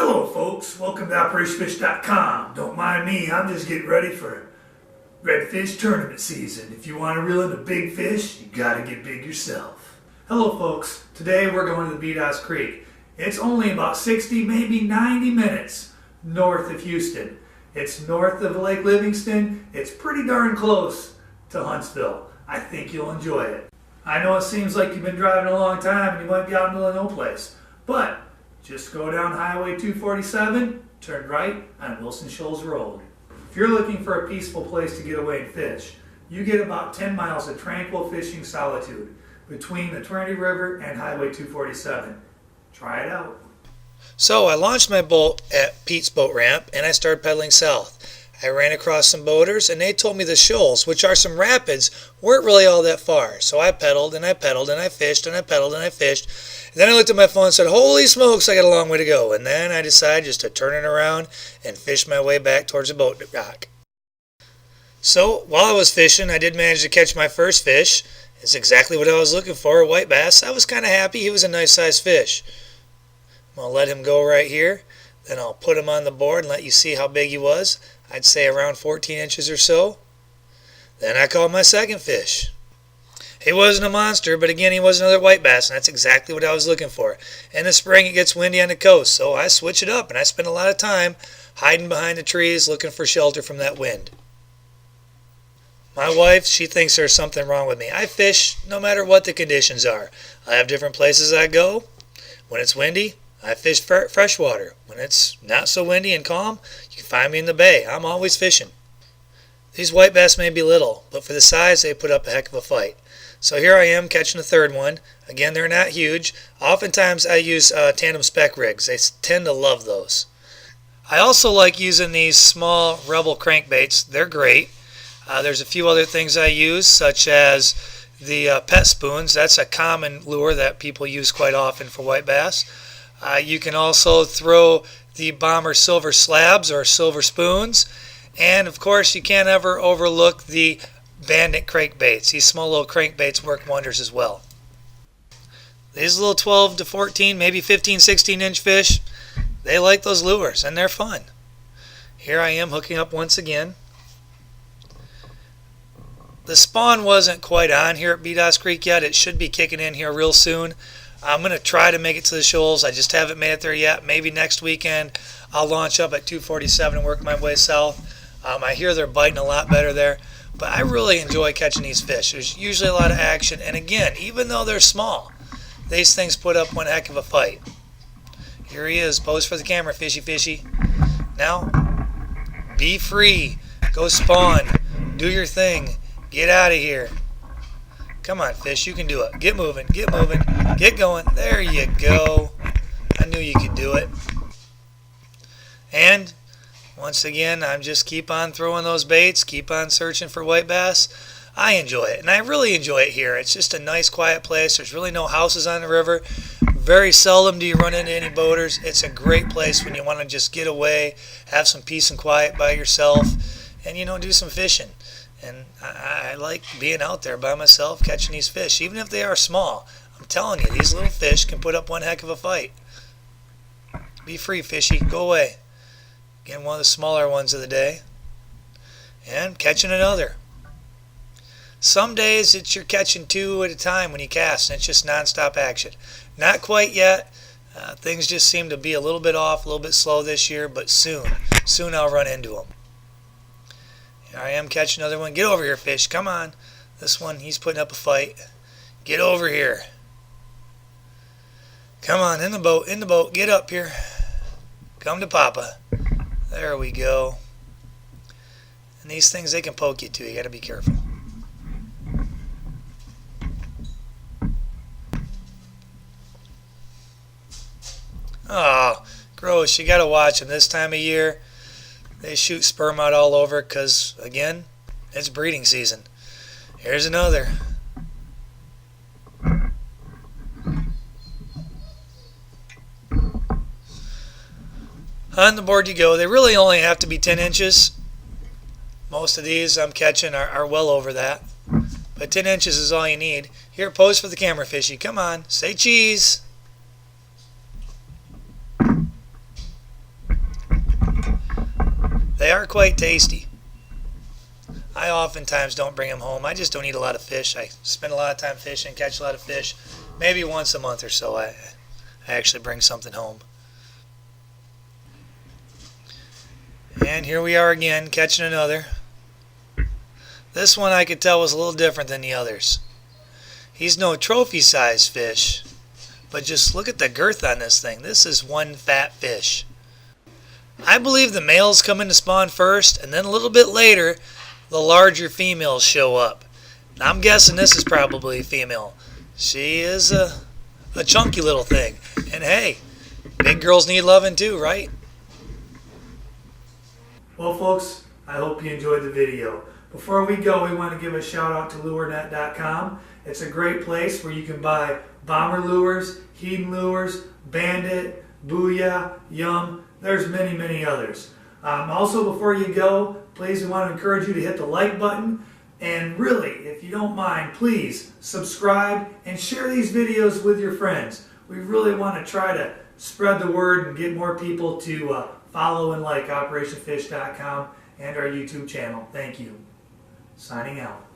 Hello folks, welcome to Operationfish.com. Don't mind me, I'm just getting ready for redfish tournament season. If you want to reel in a big fish, you gotta get big yourself. Hello folks, today we're going to the Bedias Creek. It's only about 60, maybe 90 minutes north of Houston. It's north of Lake Livingston. It's pretty darn close to Huntsville. I think you'll enjoy it. I know it seems like you've been driving a long time and you might be out in the middle of no place, but just go down Highway 247, turn right on Wilson Shoals Road. If you're looking for a peaceful place to get away and fish, you get about 10 miles of tranquil fishing solitude between the Trinity River and Highway 247. Try it out. So I launched my boat at Pete's boat ramp and I started pedaling south. I ran across some boaters and they told me the shoals, which are some rapids, weren't really all that far. So I pedaled and I pedaled and I fished and I pedaled and I fished. And then I looked at my phone and said, holy smokes, I got a long way to go. And then I decided just to turn it around and fish my way back towards the boat dock. So while I was fishing, I did manage to catch my first fish. It's exactly what I was looking for, a white bass. I was kind of happy. He was a nice sized fish. I'm going to let him go right here. Then I'll put him on the board and let you see how big he was. I'd say around 14 inches or so. Then I caught my second fish. He wasn't a monster, but again, he was another white bass, and that's exactly what I was looking for. In the spring, it gets windy on the coast, so I switch it up, and I spend a lot of time hiding behind the trees looking for shelter from that wind. My wife, she thinks there's something wrong with me. I fish no matter what the conditions are. I have different places I go. When it's windy, I fish freshwater. When it's not so windy and calm, you can find me in the bay. I'm always fishing. These white bass may be little, but for the size, they put up a heck of a fight. So here I am catching a third one. Again, they're not huge. Oftentimes I use tandem spec rigs. They tend to love those. I also like using these small Rebel crankbaits. They're great. There's a few other things I use, such as the pet spoons. That's a common lure that people use quite often for white bass. You can also throw the Bomber silver slabs or silver spoons. And of course, you can't ever overlook the Bandit crankbaits. These small little crankbaits work wonders as well. These little 12 to 14, maybe 15, 16 inch fish, they like those lures and they're fun. Here I am hooking up once again. The spawn wasn't quite on here at Bedias Creek yet. It should be kicking in here real soon. I'm going to try to make it to the shoals. I just haven't made it there yet. Maybe next weekend I'll launch up at 247 and work my way south. I hear they're biting a lot better there. But I really enjoy catching these fish. There's usually a lot of action. And again, even though they're small, these things put up one heck of a fight. Here he is. Pose for the camera, fishy fishy. Now, be free. Go spawn. Do your thing. Get out of here. Come on, fish. You can do it. Get moving. Get moving. Get going. There you go. I knew you could do it. And once again, I'm just keep on throwing those baits, keep on searching for white bass. I enjoy it, and I really enjoy it here. It's just a nice, quiet place. There's really no houses on the river. Very seldom do you run into any boaters. It's a great place when you want to just get away, have some peace and quiet by yourself, and, do some fishing. And I like being out there by myself catching these fish, even if they are small. I'm telling you, these little fish can put up one heck of a fight. Be free, fishy. Go away. Again, one of the smaller ones of the day. And catching another. Some days you're catching two at a time when you cast, and it's just non-stop action. Not quite yet. Things just seem to be a little bit off, a little bit slow this year, but soon I'll run into them. Here I am catching another one. Get over here, fish. Come on. This one, he's putting up a fight. Get over here. Come on, in the boat. Get up here. Come to Papa. There we go. And these things, they can poke you too. You got to be careful. Oh, gross. You got to watch them this time of year. They shoot sperm out all over because, again, it's breeding season. Here's another. On the board you go. They really only have to be 10 inches. Most of these I'm catching are well over that. But 10 inches is all you need. Here, pose for the camera, fishy. Come on, say cheese. are quite tasty. I oftentimes don't bring them home. I just don't eat a lot of fish. I spend a lot of time fishing, catch a lot of fish. Maybe once a month or so I actually bring something home. And here we are again, catching another. This one I could tell was a little different than the others. He's no trophy-sized fish, but just look at the girth on this thing. This is one fat fish. I believe the males come in to spawn first, and then a little bit later, the larger females show up. Now, I'm guessing this is probably a female. She is a chunky little thing. And hey, big girls need loving too, right? Well, folks, I hope you enjoyed the video. Before we go, we want to give a shout out to lurenet.com. It's a great place where you can buy bomber lures, Hedon lures, Bandit, Booyah, Yum. There's many, many others. Also, before you go, please, we want to encourage you to hit the like button. And really, if you don't mind, please subscribe and share these videos with your friends. We really want to try to spread the word and get more people to follow and like Operationfish.com and our YouTube channel. Thank you. Signing out.